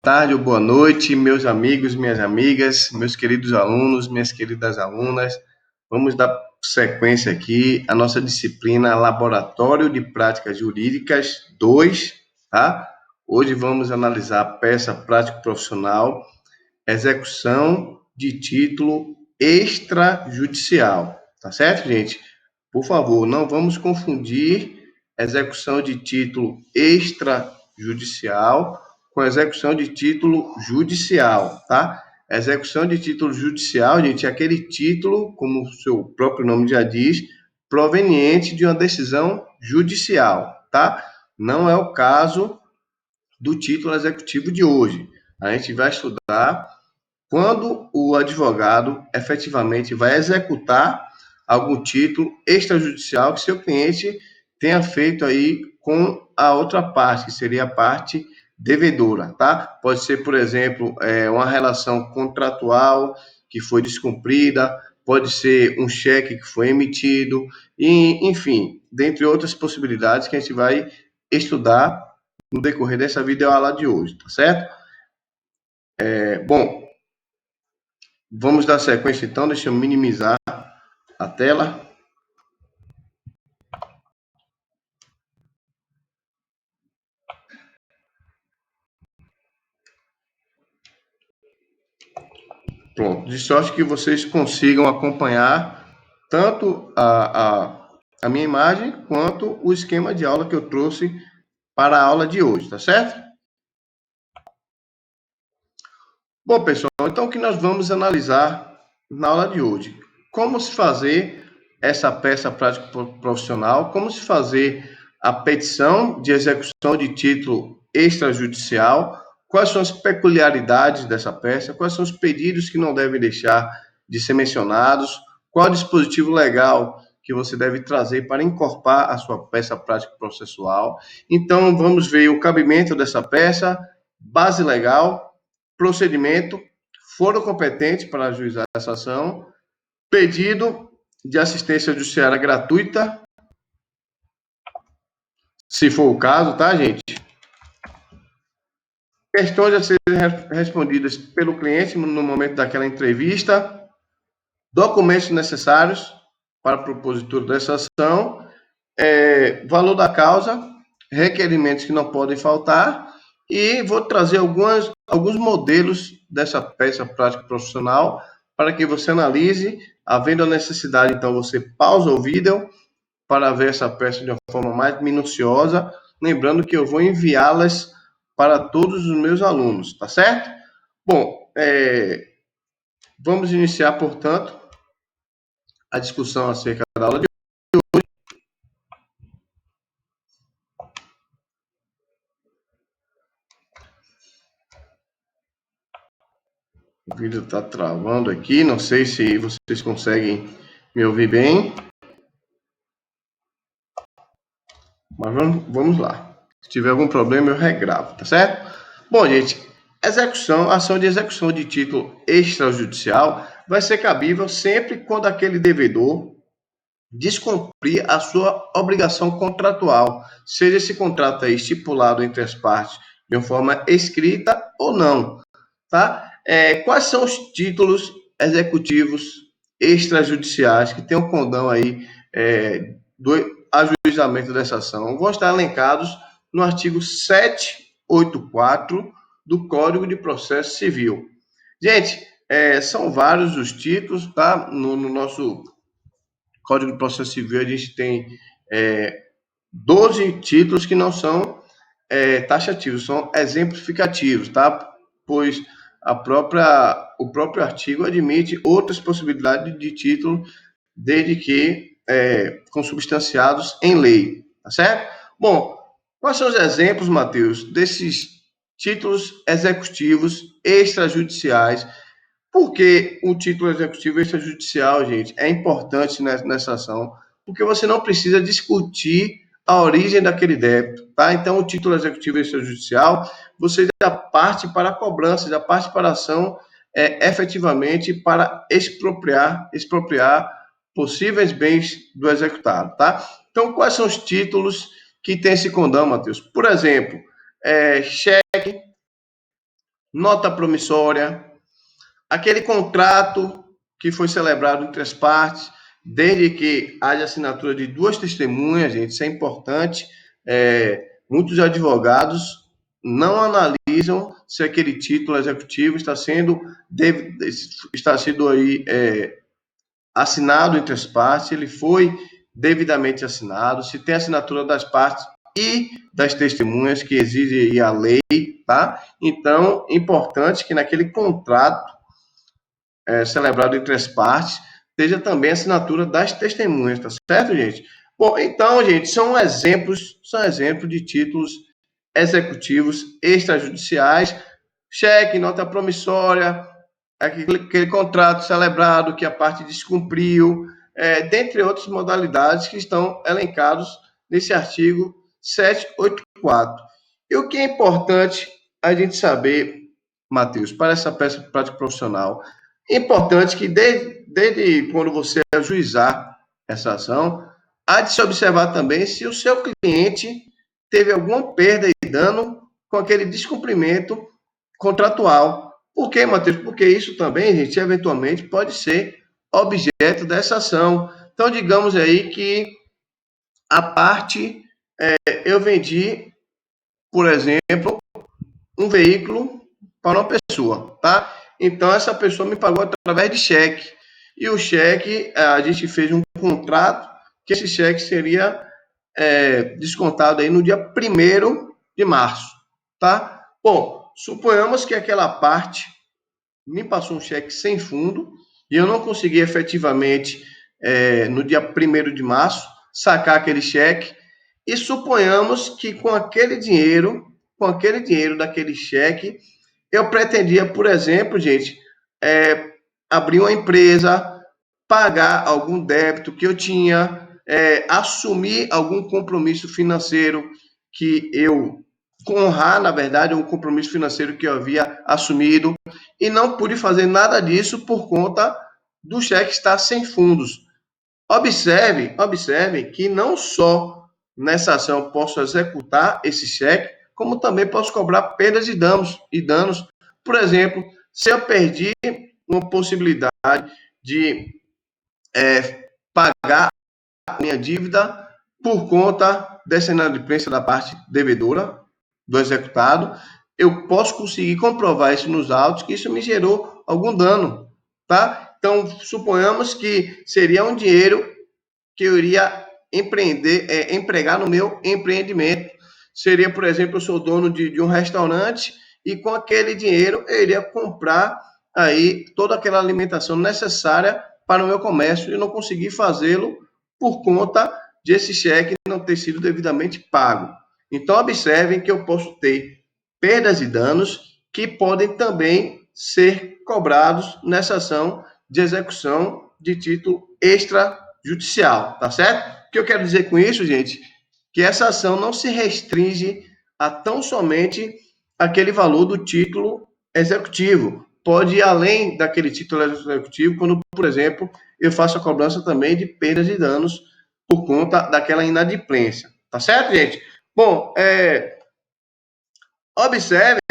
Tarde ou boa noite, meus amigos, minhas amigas, meus queridos alunos, minhas queridas alunas. Vamos dar sequência aqui à nossa disciplina Laboratório de Práticas Jurídicas 2, tá? Hoje vamos analisar a peça prático profissional, execução de título extrajudicial, tá certo, gente? Por favor, não vamos confundir execução de título extrajudicial com execução de título judicial, tá? Execução de título judicial, gente, é aquele título, como o seu próprio nome já diz, proveniente de uma decisão judicial, tá? Não é o caso do título executivo de hoje. A gente vai estudar quando o advogado efetivamente vai executar algum título extrajudicial que seu cliente tenha feito aí com a outra parte, que seria a parte devedora, tá? Pode ser, por exemplo, uma relação contratual que foi descumprida, pode ser um cheque que foi emitido, e, enfim, dentre outras possibilidades que a gente vai estudar no decorrer dessa videoaula de hoje, tá certo? Bom, vamos dar sequência então, deixa eu minimizar a tela. Pronto, de sorte que vocês consigam acompanhar tanto a minha imagem quanto o esquema de aula que eu trouxe para a aula de hoje, tá certo? Bom, pessoal, então o que nós vamos analisar na aula de hoje? Como se fazer essa peça prática profissional, como se fazer a petição de execução de título extrajudicial, quais são as peculiaridades dessa peça, quais são os pedidos que não devem deixar de ser mencionados, qual o dispositivo legal que você deve trazer para incorporar a sua peça prática processual. Então, vamos ver o cabimento dessa peça, base legal, procedimento, foro competente para ajuizar essa ação, pedido de assistência judiciária gratuita, se for o caso, tá, gente? Questões a serem respondidas pelo cliente no momento daquela entrevista, documentos necessários para a propositura dessa ação, valor da causa, requerimentos que não podem faltar, e vou trazer alguns modelos dessa peça prática profissional para que você analise. Havendo a necessidade, então, você pausa o vídeo para ver essa peça de uma forma mais minuciosa. Lembrando que eu vou enviá-las para todos os meus alunos, tá certo? Bom, vamos iniciar, portanto, a discussão acerca da aula de hoje. O vídeo está travando aqui, não sei se vocês conseguem me ouvir bem. Mas vamos lá. Se tiver algum problema, eu regravo, tá certo? Bom, gente, ação de execução de título extrajudicial vai ser cabível sempre quando aquele devedor descumprir a sua obrigação contratual, seja esse contrato aí estipulado entre as partes de uma forma escrita ou não, tá? Quais são os títulos executivos extrajudiciais que tem o condão aí do ajuizamento dessa ação? Vão estar elencados no artigo 784 do Código de Processo Civil. Gente, são vários os títulos, tá? No nosso Código de Processo Civil a gente tem 12 títulos que não são taxativos, são exemplificativos, tá? Pois o próprio artigo admite outras possibilidades de título, desde que consubstanciados em lei, tá certo? Bom, quais são os exemplos, Matheus, desses títulos executivos extrajudiciais? Por que o título executivo extrajudicial, gente, é importante nessa ação? Porque você não precisa discutir a origem daquele débito, tá? Então, o título executivo extrajudicial, você já parte para a cobrança, já parte para a ação efetivamente para expropriar possíveis bens do executado, tá? Então, quais são os títulos que tem esse condão, Matheus? Por exemplo, cheque, nota promissória, aquele contrato que foi celebrado entre as partes, desde que haja assinatura de duas testemunhas, gente, isso é importante. Muitos advogados não analisam se aquele título executivo está sendo aí assinado entre as partes, ele foi devidamente assinado, se tem assinatura das partes e das testemunhas que exige a lei, tá? Então, importante que naquele contrato celebrado entre as partes seja também a assinatura das testemunhas, tá certo, gente? Bom, então, gente, são exemplos de títulos executivos extrajudiciais, cheque, nota promissória, aquele contrato celebrado que a parte descumpriu, dentre outras modalidades que estão elencados nesse artigo 784. E o que é importante a gente saber, Matheus, para essa peça prática profissional, é importante que desde quando você ajuizar essa ação, há de se observar também se o seu cliente teve alguma perda e dano com aquele descumprimento contratual. Por quê, Matheus? Porque isso também, gente, eventualmente pode ser objeto dessa ação. Então, digamos aí que a parte, eu vendi, por exemplo, um veículo para uma pessoa, tá? Então, essa pessoa me pagou através de cheque. E o cheque, a gente fez um contrato que esse cheque seria descontado aí no dia 1º de março, tá? Bom, suponhamos que aquela parte me passou um cheque sem fundo e eu não consegui efetivamente, no dia 1º de março, sacar aquele cheque. E suponhamos que com aquele dinheiro daquele cheque, eu pretendia, por exemplo, gente, abrir uma empresa, pagar algum débito que eu tinha, assumir algum compromisso financeiro que eu honrar, na verdade, um compromisso financeiro que eu havia assumido e não pude fazer nada disso por conta do cheque estar sem fundos. Observe que não só nessa ação eu posso executar esse cheque, como também posso cobrar perdas e danos. Por exemplo, se eu perdi uma possibilidade de pagar a minha dívida por conta dessa inadimplência da parte devedora, do executado, eu posso conseguir comprovar isso nos autos, que isso me gerou algum dano, tá? Então, suponhamos que seria um dinheiro que eu iria empregar no meu empreendimento. Seria, por exemplo, eu sou dono de um restaurante e com aquele dinheiro eu iria comprar aí toda aquela alimentação necessária para o meu comércio e não conseguir fazê-lo por conta de esse cheque não ter sido devidamente pago. Então, observem que eu posso ter perdas e danos que podem também ser cobrados nessa ação de execução de título extrajudicial, tá certo? O que eu quero dizer com isso, gente? Que essa ação não se restringe a tão somente aquele valor do título executivo. Pode ir além daquele título executivo, quando, por exemplo, eu faço a cobrança também de perdas e danos por conta daquela inadimplência. Tá certo, gente? Bom, observem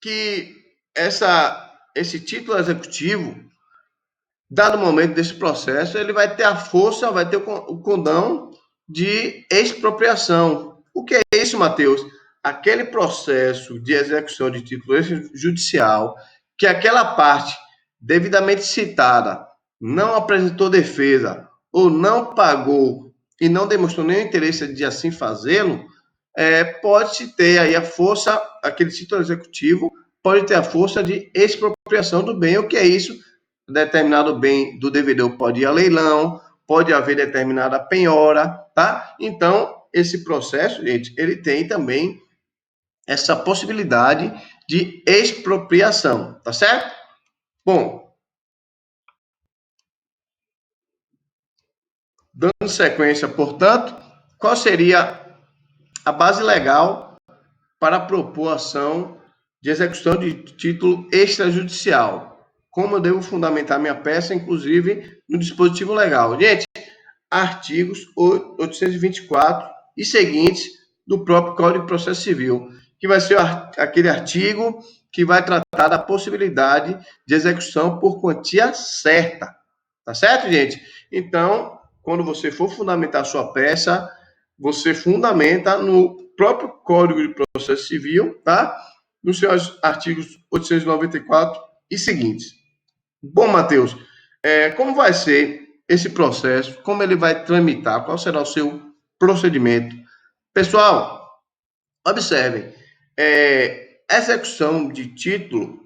que esse título executivo, dado o momento desse processo, ele vai ter a força, vai ter o condão de expropriação. O que é isso, Matheus? Aquele processo de execução de título judicial que aquela parte devidamente citada não apresentou defesa ou não pagou e não demonstrou nenhum interesse de assim fazê-lo, pode ter aí a força, aquele título executivo pode ter a força de expropriação do bem. O que é isso? Determinado bem do devedor pode ir a leilão, pode haver determinada penhora, tá? Então, esse processo, gente, ele tem também essa possibilidade de expropriação, tá certo? Bom, dando sequência, portanto, qual seria a base legal para propor ação de execução de título extrajudicial? Como eu devo fundamentar minha peça, inclusive no dispositivo legal? Gente, artigos 824 e seguintes do próprio Código de Processo Civil, que vai ser aquele artigo que vai tratar da possibilidade de execução por quantia certa. Tá certo, gente? Então, quando você for fundamentar sua peça, você fundamenta no próprio Código de Processo Civil, tá? Nos seus artigos 894 e seguintes. Bom, Matheus, como vai ser esse processo? Como ele vai tramitar? Qual será o seu procedimento? Pessoal, observem, execução de título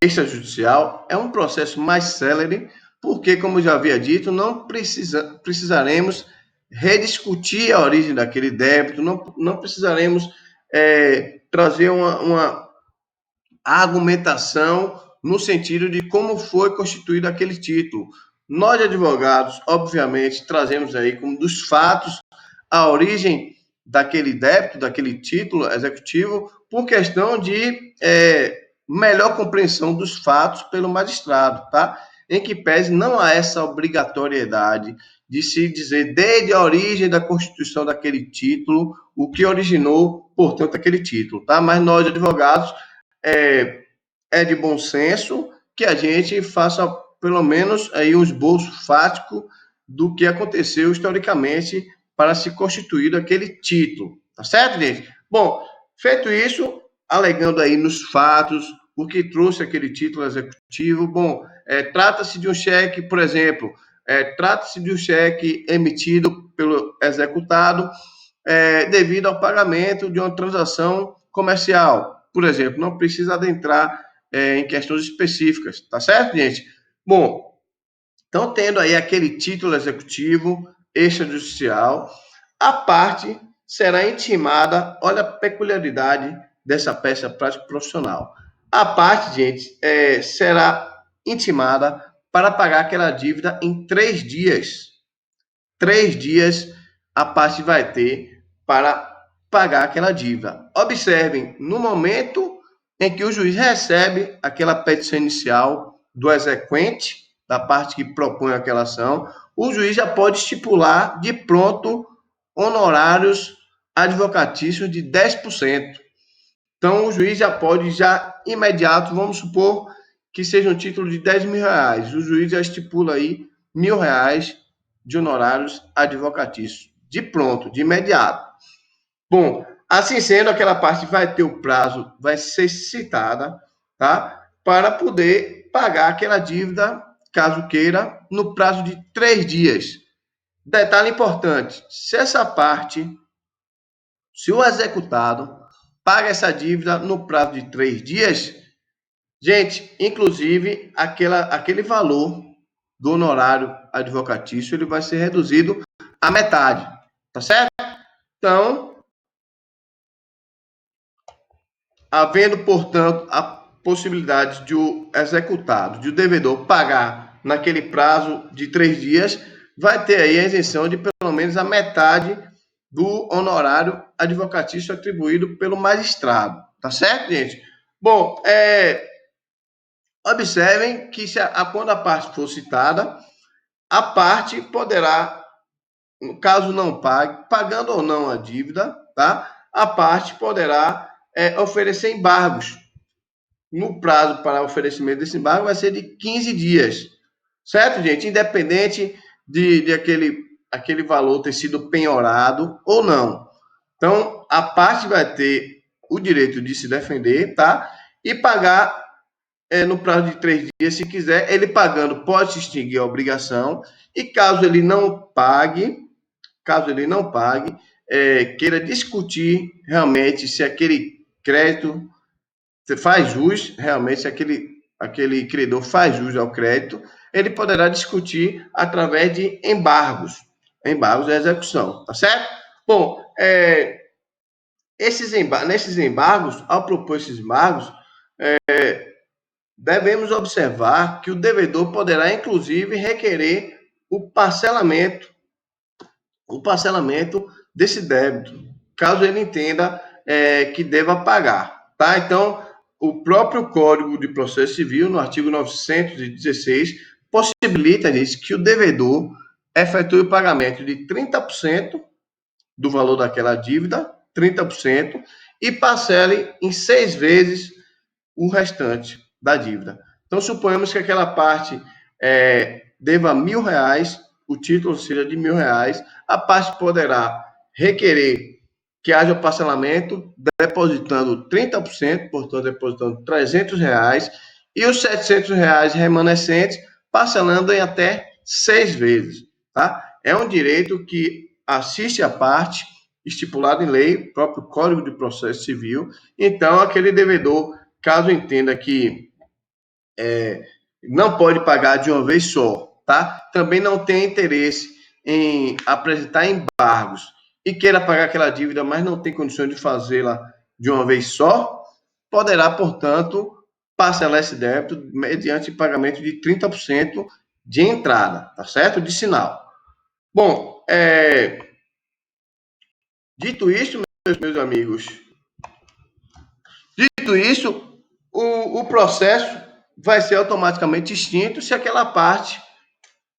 extrajudicial é um processo mais célere, porque, como já havia dito, não precisaremos rediscutir a origem daquele débito, não precisaremos trazer uma argumentação no sentido de como foi constituído aquele título. Nós, advogados, obviamente, trazemos aí como dos fatos a origem daquele débito, daquele título executivo, por questão de melhor compreensão dos fatos pelo magistrado, tá? Em que pese não há essa obrigatoriedade de se dizer desde a origem da constituição daquele título, o que originou, portanto, aquele título, tá? Mas nós, advogados, é de bom senso que a gente faça pelo menos aí um esboço fático do que aconteceu historicamente para se constituir aquele título, tá certo, gente? Bom, feito isso, alegando aí nos fatos o que trouxe aquele título executivo, bom, trata-se de um cheque, por exemplo, trata-se de um cheque emitido pelo executado devido ao pagamento de uma transação comercial. Por exemplo, não precisa adentrar em questões específicas, tá certo, gente? Bom, então, tendo aí aquele título executivo extrajudicial, a parte será intimada, olha a peculiaridade dessa peça prática profissional. A parte, gente, será intimada para pagar aquela dívida em 3 dias. 3 dias a parte vai ter para pagar aquela dívida. Observem, no momento em que o juiz recebe aquela petição inicial do exequente, da parte que propõe aquela ação, o juiz já pode estipular de pronto honorários advocatícios de 10%. Então, o juiz já pode, já imediato, vamos supor que seja um título de 10 mil reais. O juiz já estipula aí R$ 1.000 de honorários advocatícios. De pronto, de imediato. Bom, assim sendo, aquela parte vai ter o prazo, vai ser citada, tá? Para poder pagar aquela dívida, caso queira, no prazo de 3 dias. Detalhe importante: se o executado paga essa dívida no prazo de 3 dias, gente, inclusive aquele valor do honorário advocatício ele vai ser reduzido à metade, tá certo? Então, havendo, portanto, a possibilidade de o executado, de o devedor pagar naquele prazo de 3 dias, vai ter aí a isenção de pelo menos a metade do honorário advocatício atribuído pelo magistrado. Tá certo, gente? Bom, observem que quando a parte for citada, a parte poderá, caso não pague, pagando ou não a dívida, tá? A parte poderá oferecer embargos. No prazo para oferecimento desse embargo vai ser de 15 dias. Certo, gente? Independente de aquele valor ter sido penhorado ou não. Então, a parte vai ter o direito de se defender, tá? E pagar no prazo de 3 dias, se quiser. Ele pagando pode se extinguir a obrigação. E caso ele não pague, queira discutir realmente se aquele crédito faz jus, realmente, se aquele credor faz jus ao crédito, ele poderá discutir através de embargos de execução, tá certo? Bom, nesses embargos, ao propor esses embargos, devemos observar que o devedor poderá, inclusive, requerer o parcelamento desse débito, caso ele entenda que deva pagar, tá? Então, o próprio Código de Processo Civil, no artigo 916, possibilita, gente, que o devedor efetue o pagamento de 30% do valor daquela dívida, 30%, e parcele em 6 vezes o restante da dívida. Então, suponhamos que aquela parte deva R$1.000, o título seja de R$1.000, a parte poderá requerer que haja o parcelamento depositando 30%, portanto, depositando R$300, e os R$700 remanescentes parcelando em até 6 vezes. Tá? É um direito que assiste à parte, estipulado em lei, próprio Código de Processo Civil. Então, aquele devedor, caso entenda que não pode pagar de uma vez só, tá? Também não tem interesse em apresentar embargos e queira pagar aquela dívida, mas não tem condições de fazê-la de uma vez só, poderá, portanto, parcelar esse débito mediante pagamento de 30% de entrada, tá certo? De sinal. Bom, dito isso, meus amigos, dito isso, o processo vai ser automaticamente extinto se aquela parte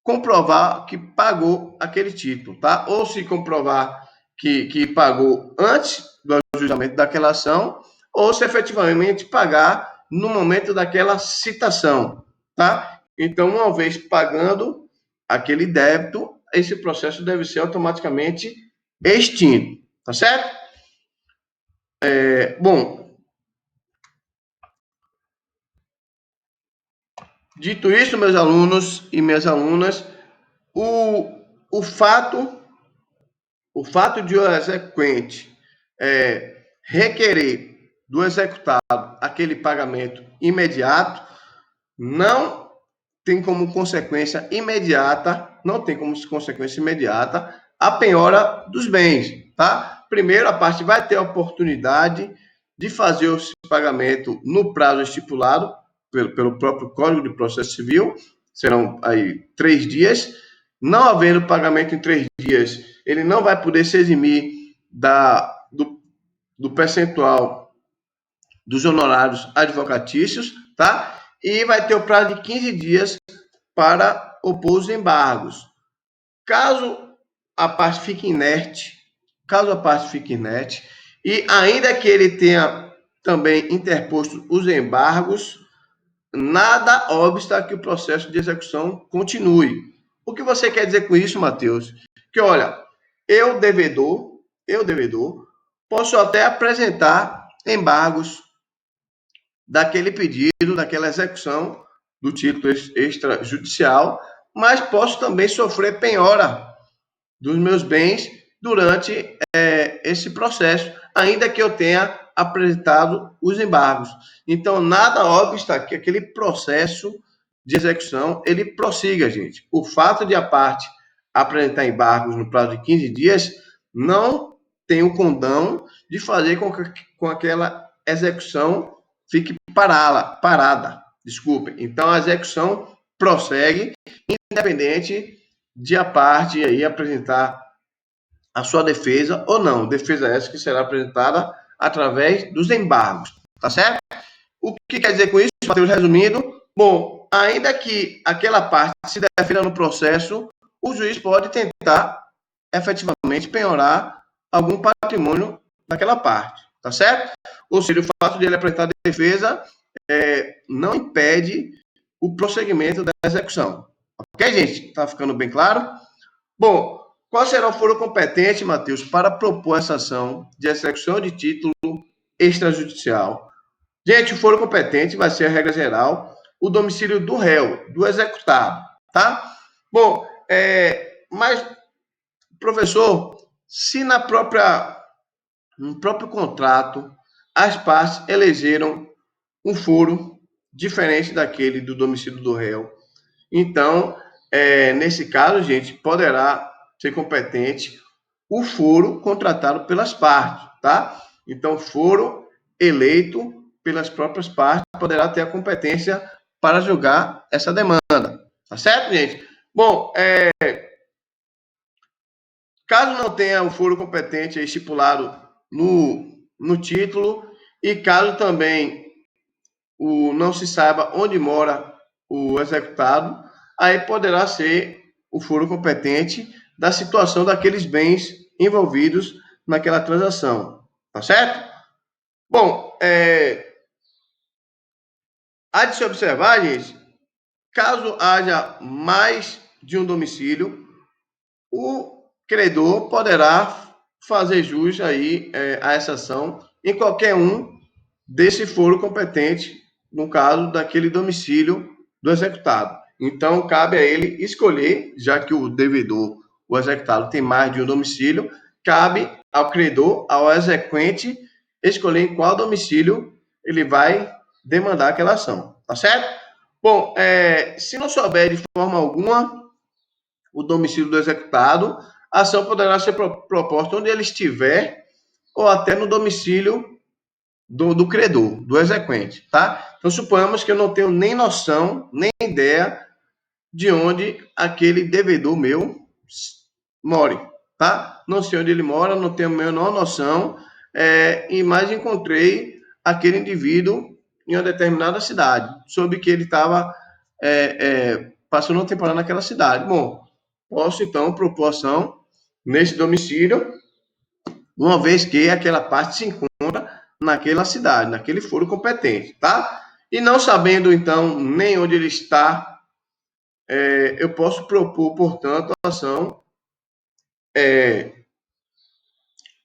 comprovar que pagou aquele título, tá? Ou se comprovar que pagou antes do ajustamento daquela ação, ou se efetivamente pagar no momento daquela citação, tá? Então, uma vez pagando aquele débito, esse processo deve ser automaticamente extinto, tá certo? Bom, dito isso, meus alunos e minhas alunas, o fato de o exequente requerer do executado aquele pagamento imediato não tem como consequência imediata, a penhora dos bens, tá? Primeiro, a parte vai ter a oportunidade de fazer o pagamento no prazo estipulado pelo próprio Código de Processo Civil, serão aí 3 dias. Não havendo pagamento em 3 dias, ele não vai poder se eximir do percentual dos honorários advocatícios, tá? E vai ter o prazo de 15 dias para opor os embargos. Caso a parte fique inerte, e ainda que ele tenha também interposto os embargos, nada obsta que o processo de execução continue. O que você quer dizer com isso, Matheus? Que, olha, eu devedor, posso até apresentar embargos daquele pedido, daquela execução do título extrajudicial, mas posso também sofrer penhora dos meus bens durante esse processo, ainda que eu tenha apresentado os embargos. Então, nada obsta que aquele processo de execução ele prossiga, gente. O fato de a parte apresentar embargos no prazo de 15 dias não tem o condão de fazer com que aquela execução fique parada. Desculpe. Então, a execução prossegue, independente de a parte aí apresentar a sua defesa ou não. Defesa essa que será apresentada através dos embargos, tá certo? O que quer dizer com isso, Matheus, resumindo? Bom, ainda que aquela parte se defenda no processo, o juiz pode tentar efetivamente penhorar algum patrimônio daquela parte, tá certo? Ou seja, o fato de ele apresentar a defesa não impede o prosseguimento da execução. Ok, gente? Tá ficando bem claro? Bom, qual será o foro competente, Matheus, para propor essa ação de execução de título extrajudicial? Gente, o foro competente vai ser a regra geral, o domicílio do réu, do executado, tá? Bom, mas, professor, se no próprio contrato as partes elegeram um foro diferente daquele do domicílio do réu, então, nesse caso, gente, poderá ser competente o foro contratado pelas partes, tá? Então, foro eleito pelas próprias partes poderá ter a competência para julgar essa demanda, tá certo, gente? Bom, caso não tenha o foro competente estipulado no título e caso também não se saiba onde mora o executado, aí poderá ser o foro competente da situação daqueles bens envolvidos naquela transação, tá certo? Bom, Há de se observar, gente, caso haja mais de um domicílio, o credor poderá fazer jus aí a essa ação em qualquer um desse foro competente, no caso daquele domicílio do executado. Então, cabe a ele escolher, já que o devedor, o executado, tem mais de um domicílio, cabe ao credor, ao exequente, escolher em qual domicílio ele vai demandar aquela ação, tá certo? Bom, se não souber de forma alguma o domicílio do executado, a ação poderá ser proposta onde ele estiver ou até no domicílio do credor, do exequente, tá? Então, suponhamos que eu não tenho nem noção, nem ideia de onde aquele devedor meu more, tá? Não sei onde ele mora, não tenho a menor noção, e mais encontrei aquele indivíduo em uma determinada cidade, soube que ele estava passando uma temporada naquela cidade. Bom, posso então propor ação nesse domicílio, uma vez que aquela parte se encontra naquela cidade, naquele foro competente, tá? E não sabendo, então, nem onde ele está, eu posso propor, portanto, a ação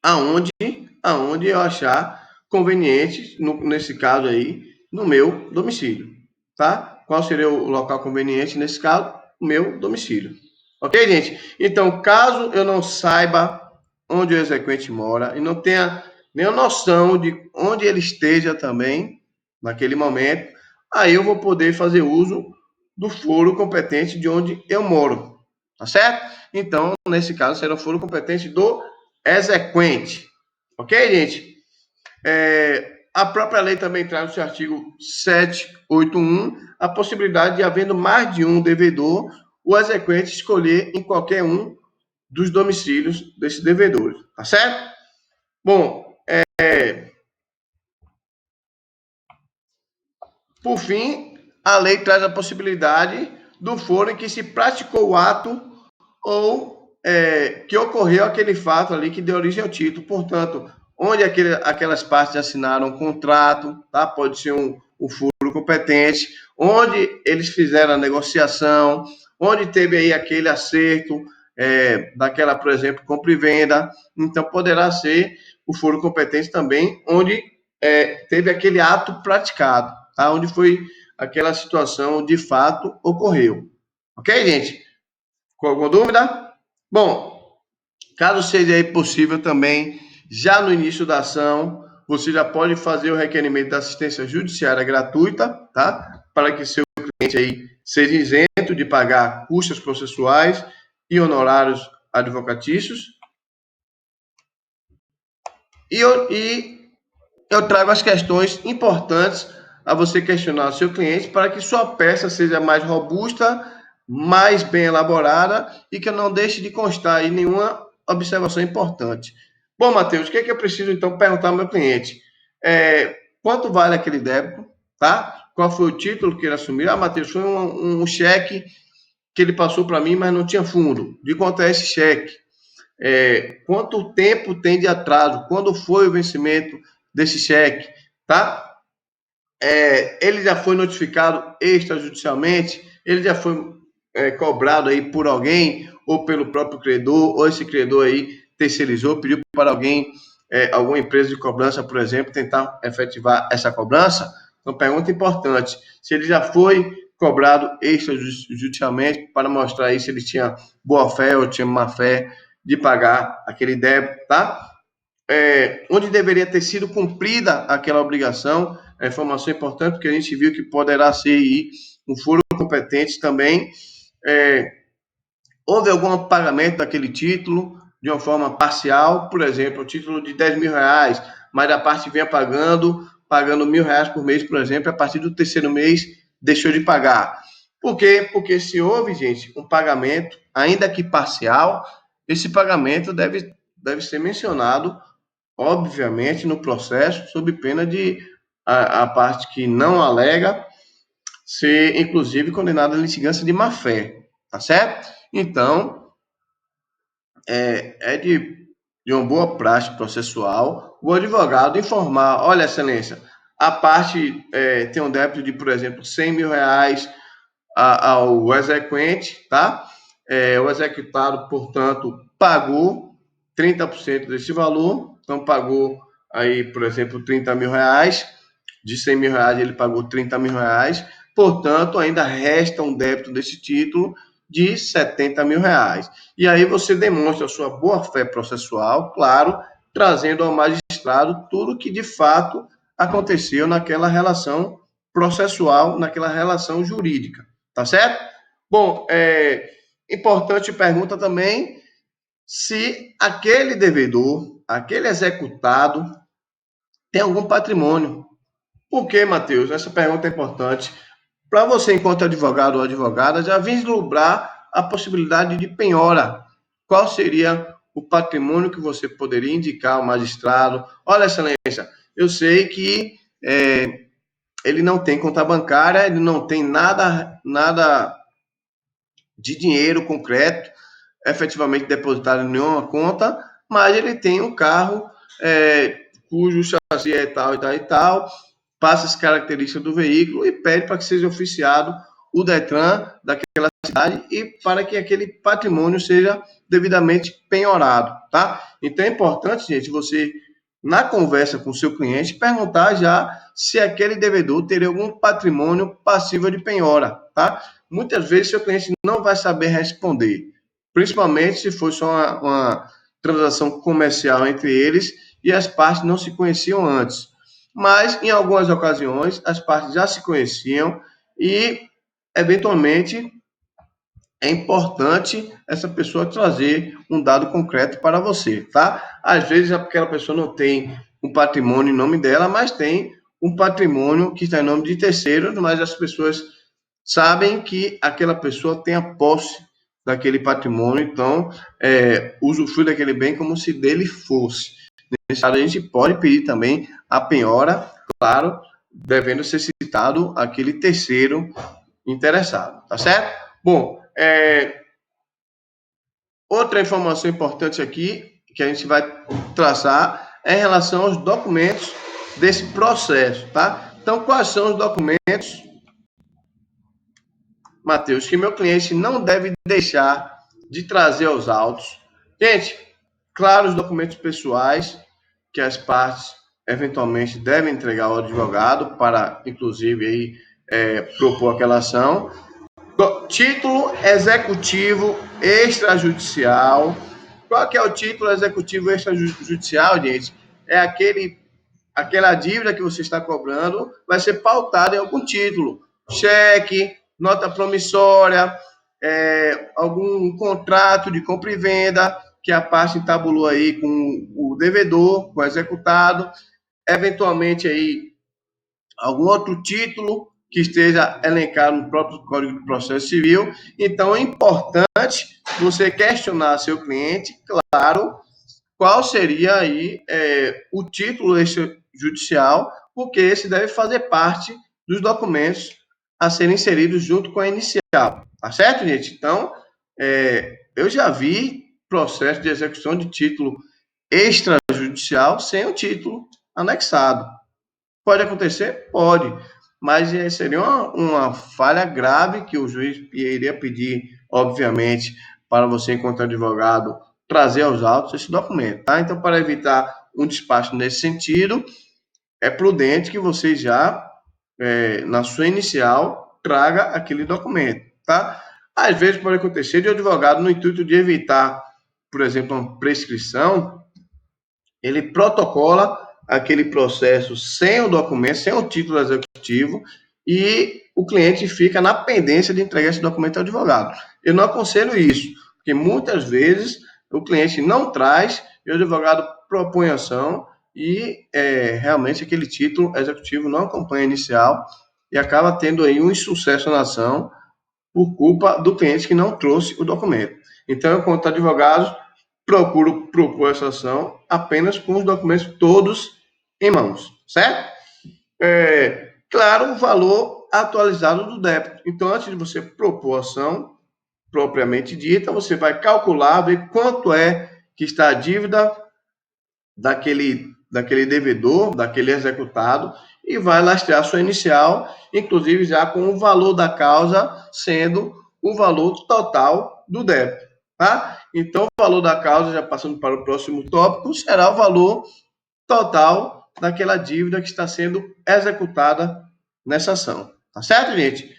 aonde, aonde eu achar conveniente, nesse caso aí, no meu domicílio, tá? Qual seria o local conveniente nesse caso? O meu domicílio. Ok, gente? Então, caso eu não saiba onde o exequente mora e não tenha nenhuma noção de onde ele esteja também, naquele momento, aí eu vou poder fazer uso do foro competente de onde eu moro, tá certo? Então, nesse caso, será o foro competente do exequente. Ok, gente? A própria lei também traz no seu artigo 781 a possibilidade de, havendo mais de um devedor, o exequente escolher em qualquer um dos domicílios desses devedores, tá certo? Bom, por fim, a lei traz a possibilidade do foro em que se praticou o ato ou que ocorreu aquele fato ali que deu origem ao título. Portanto, onde aquelas partes assinaram um contrato, tá? Pode ser um foro competente, onde eles fizeram a negociação, onde teve aí aquele acerto daquela, por exemplo, compra e venda. Então, poderá ser o foro competente também, onde teve aquele ato praticado, tá? Onde foi aquela situação de fato ocorreu. Ok, gente? Com alguma dúvida? Bom, caso seja aí possível também, já no início da ação, você já pode fazer o requerimento da assistência judiciária gratuita, tá? Para que seu cliente aí seja isento de pagar custas processuais e honorários advocatícios. E eu trago as questões importantes a você questionar o seu cliente para que sua peça seja mais robusta, mais bem elaborada e que eu não deixe de constar aí nenhuma observação importante. Bom, Matheus, o que é que eu preciso então perguntar ao meu cliente? Quanto vale aquele débito? Tá? Qual foi o título que ele assumiu? Ah, Matheus, foi um cheque que ele passou para mim, mas não tinha fundo. De quanto é esse cheque? Quanto tempo tem de atraso? Quando foi o vencimento desse cheque? Tá? Ele já foi notificado extrajudicialmente? Ele já foi cobrado aí por alguém, ou pelo próprio credor, ou esse credor aí terceirizou, pediu para alguém, alguma empresa de cobrança, por exemplo, tentar efetivar essa cobrança? Então, pergunta importante: se ele já foi cobrado extrajudicialmente, para mostrar aí se ele tinha boa fé ou tinha má fé de pagar aquele débito, tá? Onde deveria ter sido cumprida aquela obrigação, a informação importante, porque a gente viu que poderá ser aí um foro competente também. Houve algum pagamento daquele título de uma forma parcial, por exemplo, o título de R$ 10.000, mas a parte vinha pagando R$ 1.000 por mês, por exemplo, a partir do terceiro mês deixou de pagar. Por quê? Porque se houve, gente, um pagamento, ainda que parcial, esse pagamento deve ser mencionado, obviamente, no processo, sob pena de a parte que não alega ser, inclusive, condenada à litigância de má-fé, tá certo? Então, é de uma boa prática processual o advogado informar: olha, excelência, a parte tem um débito de, por exemplo, R$100 mil ao exequente, tá? O executado, portanto, pagou 30% desse valor, então pagou aí, por exemplo, R$30 mil, de R$100 mil ele pagou R$30 mil, portanto, ainda resta um débito desse título de R$70 mil. E aí você demonstra a sua boa-fé processual, claro, trazendo ao magistrado tudo que de fato aconteceu naquela relação processual, naquela relação jurídica, tá certo? Bom, importante pergunta também se aquele devedor, aquele executado, tem algum patrimônio. Por que, Matheus? Essa pergunta é importante. Para você, enquanto advogado ou advogada, já vislumbrar a possibilidade de penhora. Qual seria o patrimônio que você poderia indicar ao magistrado? Olha, excelência, eu sei que ele não tem conta bancária, ele não tem nada de dinheiro concreto, efetivamente depositado em nenhuma conta, mas ele tem um carro cujo chassi é tal e tal e tal, passa as características do veículo e pede para que seja oficiado o DETRAN daquela cidade e para que aquele patrimônio seja devidamente penhorado, tá? Então é importante, gente, você, na conversa com o seu cliente, perguntar já se aquele devedor teria algum patrimônio passível de penhora, tá? Muitas vezes seu cliente não vai saber responder, principalmente se for só uma transação comercial entre eles e as partes não se conheciam antes. Mas, em algumas ocasiões, as partes já se conheciam e, eventualmente, é importante essa pessoa trazer um dado concreto para você, tá? Às vezes, aquela pessoa não tem um patrimônio em nome dela, mas tem um patrimônio que está em nome de terceiros, mas as pessoas sabem que aquela pessoa tem a posse daquele patrimônio, então usufrui daquele bem como se dele fosse. Nesse caso, a gente pode pedir também a penhora, claro, devendo ser citado aquele terceiro interessado, tá certo? Bom, outra informação importante aqui que a gente vai traçar é em relação aos documentos desse processo, tá? Então, quais são os documentos, Matheus, que meu cliente não deve deixar de trazer aos autos? Gente, claro, os documentos pessoais que as partes eventualmente devem entregar ao advogado para, inclusive, aí, propor aquela ação. Título executivo extrajudicial. Qual que é o título executivo extrajudicial, gente? É aquela dívida que você está cobrando vai ser pautada em algum título. Cheque, nota promissória, algum contrato de compra e venda que a parte entabulou aí com o devedor, com o executado, eventualmente aí algum outro título que esteja elencado no próprio Código de Processo Civil. Então, é importante você questionar seu cliente, claro, qual seria aí o título extrajudicial, porque esse deve fazer parte dos documentos a serem inseridos junto com a inicial. Tá certo, gente? Então, eu já vi processo de execução de título extrajudicial sem o título anexado. Pode acontecer? Pode. Mas seria uma falha grave que o juiz iria pedir, obviamente, para você, enquanto advogado, trazer aos autos esse documento, tá? Então, para evitar um despacho nesse sentido, é prudente que você já, na sua inicial, traga aquele documento, tá? Às vezes pode acontecer de o advogado, no intuito de evitar, por exemplo, uma prescrição, ele protocola aquele processo sem o documento, sem o título executivo, e o cliente fica na pendência de entregar esse documento ao advogado. Eu não aconselho isso, porque muitas vezes o cliente não traz e o advogado propõe ação e realmente aquele título executivo não acompanha a inicial e acaba tendo aí um insucesso na ação por culpa do cliente que não trouxe o documento. Então, eu, quanto advogado, procuro propor essa ação apenas com os documentos todos em mãos, certo? Claro, o valor atualizado do débito. Então, antes de você propor a ação propriamente dita, você vai calcular, ver quanto é que está a dívida daquele devedor, daquele executado, e vai lastrear sua inicial, inclusive já com o valor da causa sendo o valor total do débito, tá? Então, o valor da causa, já passando para o próximo tópico, será o valor total daquela dívida que está sendo executada nessa ação. Tá certo, gente?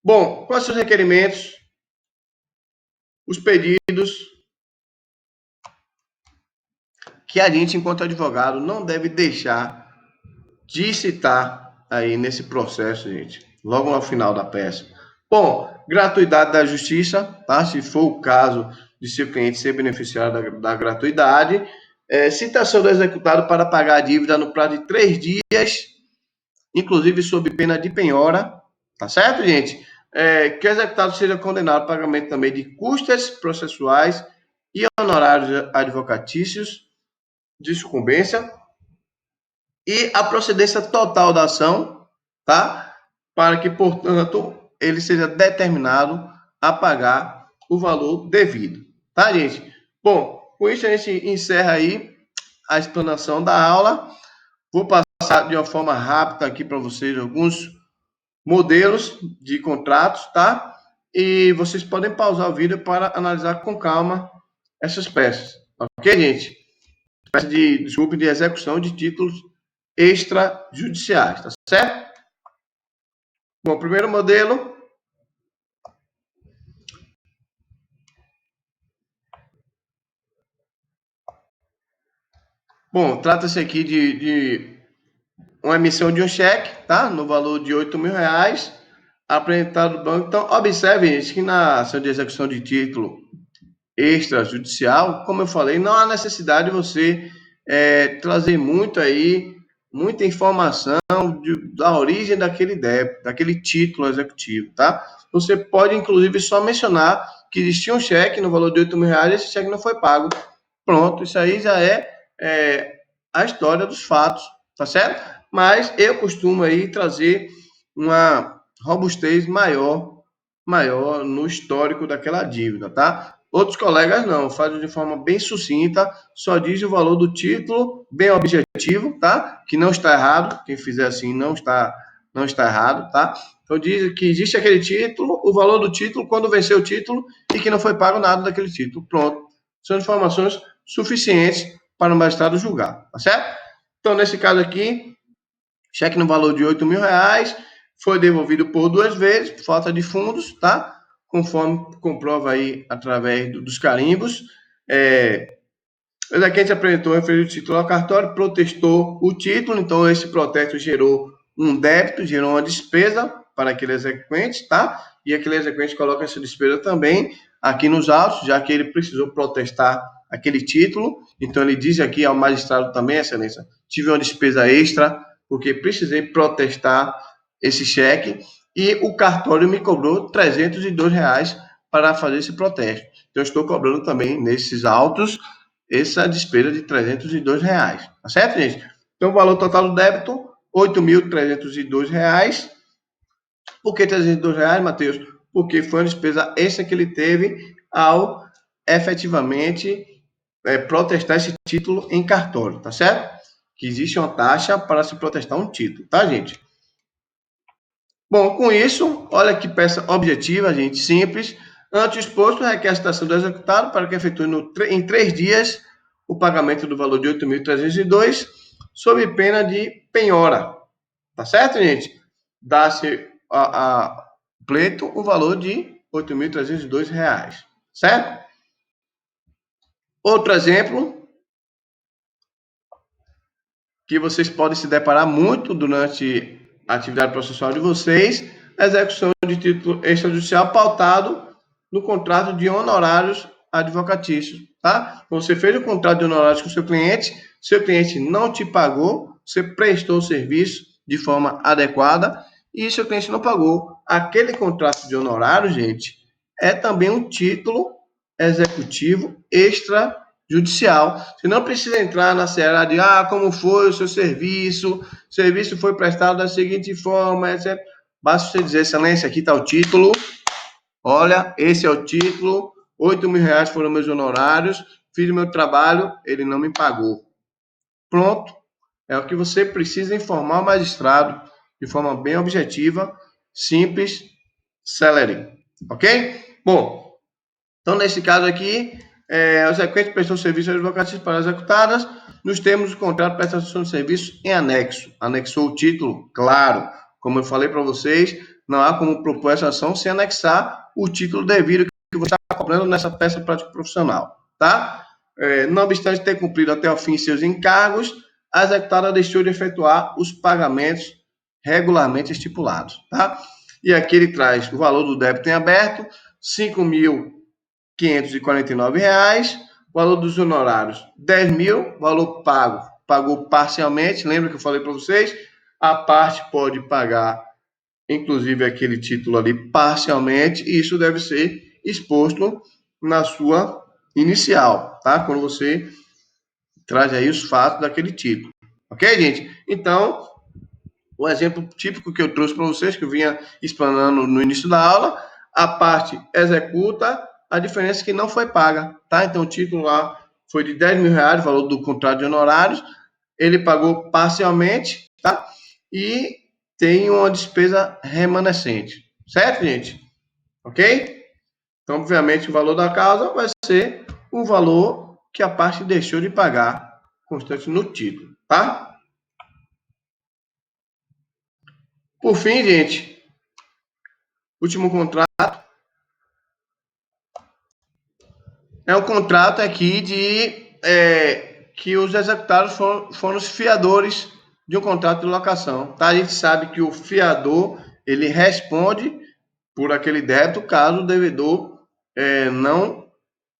Bom, quais são os requerimentos, os pedidos que a gente, enquanto advogado, não deve deixar de citar aí nesse processo, gente, logo no final da peça? Bom, gratuidade da justiça, tá? Se for o caso de seu cliente ser beneficiário da gratuidade. Citação do executado para pagar a dívida no prazo de 3 dias, inclusive sob pena de penhora, tá certo, gente? Que o executado seja condenado ao pagamento também de custas processuais e honorários advocatícios de sucumbência e a procedência total da ação, tá? Para que, portanto, ele seja determinado a pagar o valor devido, tá, gente? Bom, com isso a gente encerra aí a explanação da aula. Vou passar de uma forma rápida aqui para vocês alguns modelos de contratos, tá? E vocês podem pausar o vídeo para analisar com calma essas peças, ok, gente? Peça de execução de títulos extrajudiciais, tá certo? Bom, primeiro modelo. Bom, trata-se aqui de uma emissão de um cheque, tá? No valor de R$ 8.000, apresentado no banco. Então, observe, gente, que na ação de execução de título extrajudicial, como eu falei, não há necessidade de você trazer muito aí, muita informação da origem daquele débito, daquele título executivo, tá? Você pode, inclusive, só mencionar que existia um cheque no valor de R$ 8.000 e esse cheque não foi pago. Pronto, isso aí já é a história dos fatos, tá certo? Mas eu costumo aí trazer uma robustez maior no histórico daquela dívida, tá? Outros colegas não, fazem de forma bem sucinta, só diz o valor do título, bem objetivo, tá? Que não está errado, quem fizer assim não está errado, tá? Então diz que existe aquele título, o valor do título, quando venceu o título e que não foi pago nada daquele título. Pronto. São informações suficientes para o magistrado julgar, tá certo? Então, nesse caso aqui, cheque no valor de R$ 8.000, foi devolvido por 2 vezes, por falta de fundos, tá? Conforme comprova aí através dos carimbos. O exequente apresentou o referido título ao cartório, protestou o título, então esse protesto gerou um débito, gerou uma despesa para aquele exequente, tá? E aquele exequente coloca essa despesa também aqui nos autos, já que ele precisou protestar aquele título. Então ele diz aqui ao magistrado também, excelência, tive uma despesa extra porque precisei protestar esse cheque e o cartório me cobrou R$ 302 para fazer esse protesto. Então eu estou cobrando também nesses autos essa despesa de R$ 302, tá certo, gente? Então, o valor total do débito, R$ 8.302. Por que R$ 302, Matheus? Porque foi uma despesa extra que ele teve ao efetivamente protestar esse título em cartório, tá certo? Que existe uma taxa para se protestar um título, tá, gente? Bom, com isso, olha que peça objetiva, gente, simples. Ante o exposto, requer a citação do executado para que efetue em 3 dias o pagamento do valor de 8.302, sob pena de penhora. Tá certo, gente? Dá-se a pleito o valor de R$ 8.302, certo? Outro exemplo que vocês podem se deparar muito durante a atividade processual de vocês, a execução de título extrajudicial pautado no contrato de honorários advocatícios, tá? Você fez o contrato de honorários com seu cliente não te pagou, você prestou o serviço de forma adequada e seu cliente não pagou. Aquele contrato de honorário, gente, é também um título executivo extrajudicial. Você não precisa entrar na seara de como foi o seu serviço, o serviço foi prestado da seguinte forma, etc. Basta você dizer, excelência, aqui está o título, olha, esse é o título, R$ 8.000 foram meus honorários, fiz o meu trabalho, ele não me pagou. Pronto, é o que você precisa informar o magistrado de forma bem objetiva, simples, célere. Ok? Bom, então, nesse caso aqui, o exequente prestou serviço às advocacias para executadas, nos termos do contrato de prestação de serviço em anexo. Anexou o título? Claro. Como eu falei para vocês, não há como propor essa ação sem anexar o título devido que você está cobrando nessa peça prática profissional, tá? Não obstante ter cumprido até o fim seus encargos, a executada deixou de efetuar os pagamentos regularmente estipulados, tá? E aqui ele traz o valor do débito em aberto, R$ 5.549, o valor dos honorários, 10 mil, valor pago, pagou parcialmente, lembra que eu falei para vocês? A parte pode pagar, inclusive, aquele título ali parcialmente, e isso deve ser exposto na sua inicial, tá? Quando você traz aí os fatos daquele título. Ok, gente? Então, o exemplo típico que eu trouxe para vocês, que eu vinha explanando no início da aula, a parte executa, a diferença é que não foi paga, tá? Então, o título lá foi de 10 mil reais, o valor do contrato de honorários, ele pagou parcialmente, tá? E tem uma despesa remanescente, certo, gente? Ok? Então, obviamente, o valor da causa vai ser o valor que a parte deixou de pagar, constante no título, tá? Por fim, gente, último contrato é um contrato aqui de que os executados foram os fiadores de um contrato de locação. Tá? A gente sabe que o fiador ele responde por aquele débito caso o devedor não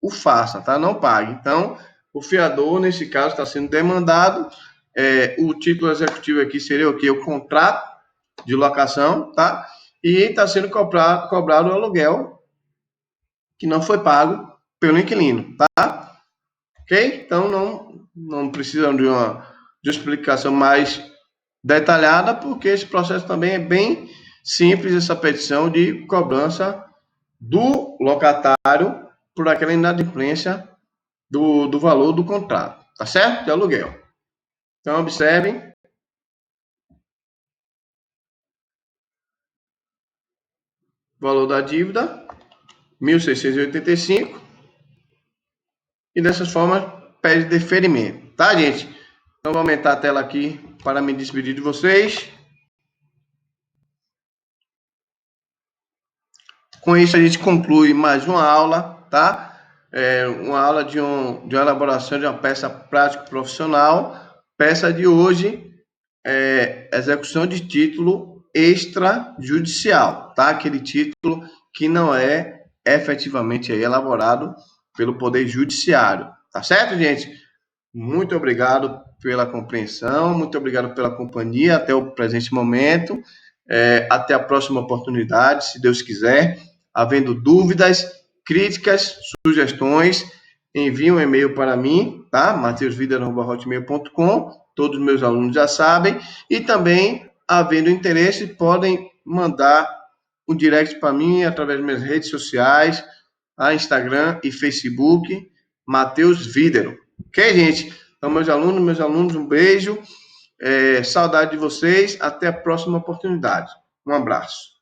o faça, tá? Não pague. Então, o fiador, nesse caso, está sendo demandado. O título executivo aqui seria o quê? O contrato de locação, tá? E está sendo cobrado o aluguel que não foi pago pelo inquilino, tá? Ok? Então, não precisa de uma explicação mais detalhada, porque esse processo também é bem simples, essa petição de cobrança do locatário por aquela inadimplência do valor do contrato, tá certo? De aluguel. Então, observem. Valor da dívida, 1.685. E dessas formas, pede deferimento. Tá, gente? Então, vou aumentar a tela aqui para me despedir de vocês. Com isso, a gente conclui mais uma aula, tá? Uma aula de uma elaboração de uma peça prática profissional. Peça de hoje é execução de título extrajudicial, tá? Aquele título que não é efetivamente elaborado pelo Poder Judiciário, tá certo, gente? Muito obrigado pela compreensão, muito obrigado pela companhia até o presente momento. Até a próxima oportunidade, se Deus quiser. Havendo dúvidas, críticas, sugestões, envie um e-mail para mim, tá? mateusvideo@hotmail.com. Todos os meus alunos já sabem. E também, havendo interesse, podem mandar um direct para mim através das minhas redes sociais, Instagram e Facebook, Mateus Videro. Ok, gente? Então, meus alunos, um beijo. Saudade de vocês. Até a próxima oportunidade. Um abraço.